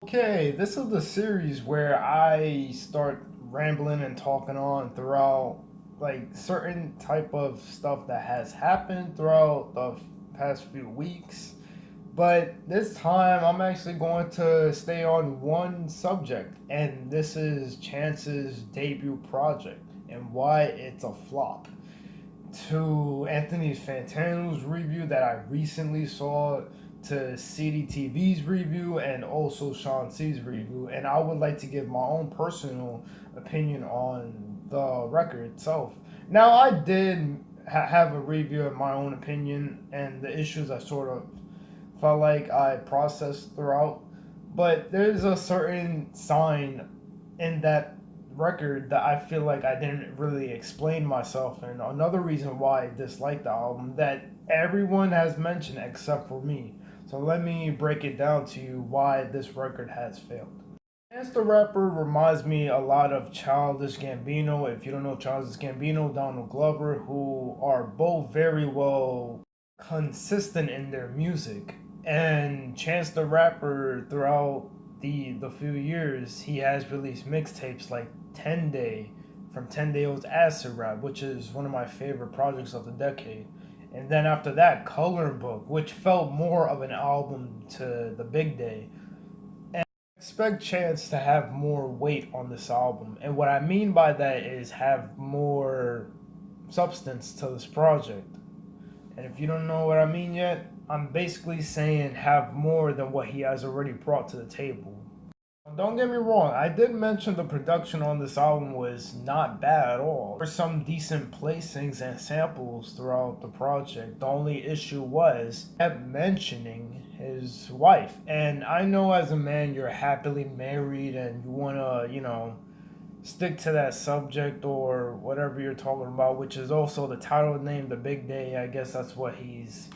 Okay, this is the series where I start rambling and talking on throughout like certain type of stuff that has happened throughout the past few weeks. But this time I'm actually going to stay on one subject, and this is Chance's debut project and why it's a flop. To Anthony Fantano's review that I recently saw, to CDTV's review, and also Sean C's review. And I would like to give my own personal opinion on the record itself. Now, I did have a review of my own opinion and the issues I sort of felt like I processed throughout, but there's a certain sign in that record that I feel like I didn't really explain myself, and another reason why I dislike the album that everyone has mentioned except for me. So let me break it down to you why this record has failed. Chance the Rapper reminds me a lot of Childish Gambino. If you don't know Childish Gambino, Donald Glover, who are both very well consistent in their music. And Chance the Rapper, throughout the few years, he has released mixtapes like 10 Day from 10 Day Old's Acid Rap, which is one of my favorite projects of the decade. And then after that, Coloring Book, which felt more of an album to the Big Day. Expect Chance to have more weight on this album. And what I mean by that is have more substance to this project. And if you don't know what I mean yet, I'm basically saying have more than what he has already brought to the table. Don't get me wrong, I did mention the production on this album was not bad at all. There were some decent placings and samples throughout the project. The only issue was kept mentioning his wife. And I know as a man you're happily married and you wanna, stick to that subject or whatever you're talking about, which is also the title name, The Big Day. I guess that's what he's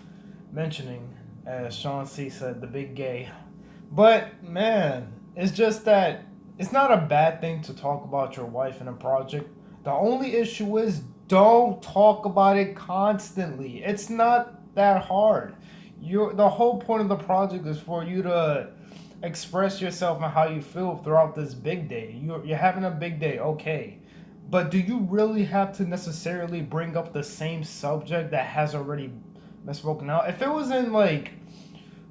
mentioning, as Sean C said, The Big Gay. But man, it's just that it's not a bad thing to talk about your wife in a project. The only issue is don't talk about it constantly. It's not that hard. The whole point of the project is for you to express yourself and how you feel throughout this big day. You're having a big day, okay. But do you really have to necessarily bring up the same subject that has already been spoken out? If it was in like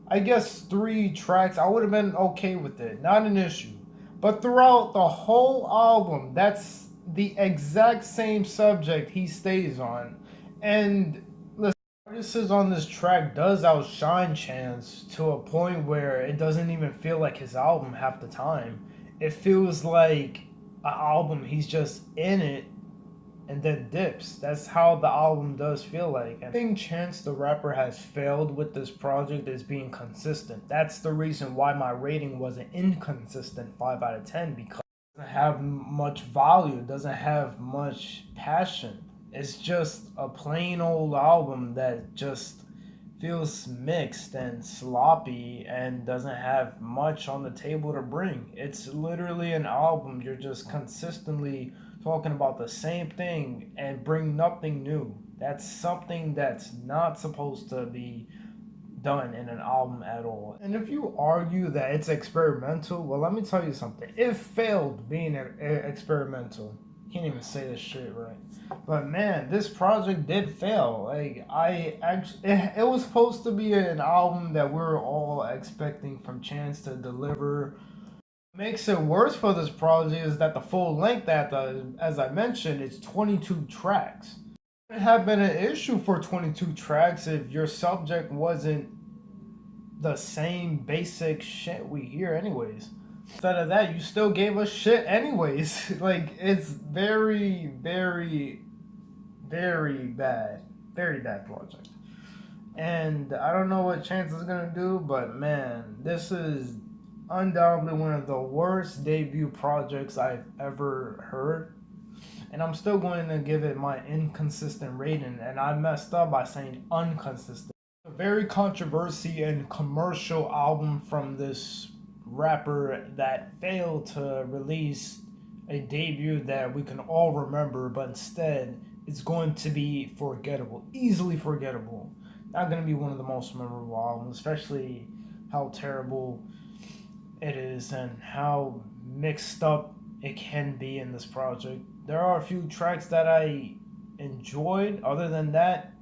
I guess 3 tracks, I would have been okay with it. Not an issue. But throughout the whole album, that's the exact same subject he stays on. And listen, artists on this track does outshine Chance to a point where it doesn't even feel like his album half the time. It feels like an album he's just in it and then dips. That's how the album does feel like. And I think Chance the Rapper has failed with this project is being consistent. That's the reason why my rating was an inconsistent 5 out of 10 because it doesn't have much value, it doesn't have much passion. It's just a plain old album that just feels mixed and sloppy and doesn't have much on the table to bring. It's literally an album you're just consistently talking about the same thing and bring nothing new. That's something that's not supposed to be done in an album at all. And if you argue that it's experimental, well, let me tell you something. It failed being experimental. Can't even say this shit right. But man, this project did fail. Like I actually, it was supposed to be an album that we are all expecting from Chance to deliver. What makes it worse for this project is that the full length, as I mentioned, is 22 tracks. It would have been an issue for 22 tracks if your subject wasn't the same basic shit we hear anyways. Instead of that, you still gave us shit anyways. Like it's very, very, very bad. Very bad project. And I don't know what Chance is gonna do, but man, this is undoubtedly one of the worst debut projects I've ever heard. And I'm still going to give it my inconsistent rating, and I messed up by saying inconsistent. A very controversy and commercial album from this rapper that failed to release a debut that we can all remember, but instead it's going to be forgettable, easily forgettable. Not going to be one of the most memorable albums, especially how terrible it is and how mixed up it can be in this project. There are a few tracks that I enjoyed. Other than that,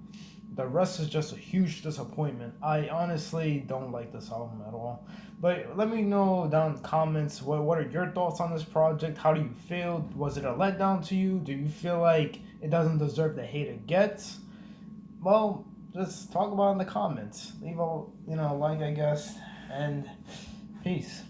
the rest is just a huge disappointment. I honestly don't like this album at all. But let me know down in the comments what are your thoughts on this project? How do you feel? Was it a letdown to you? Do you feel like it doesn't deserve the hate it gets? Well, just talk about it in the comments. Leave a like, I guess, and peace.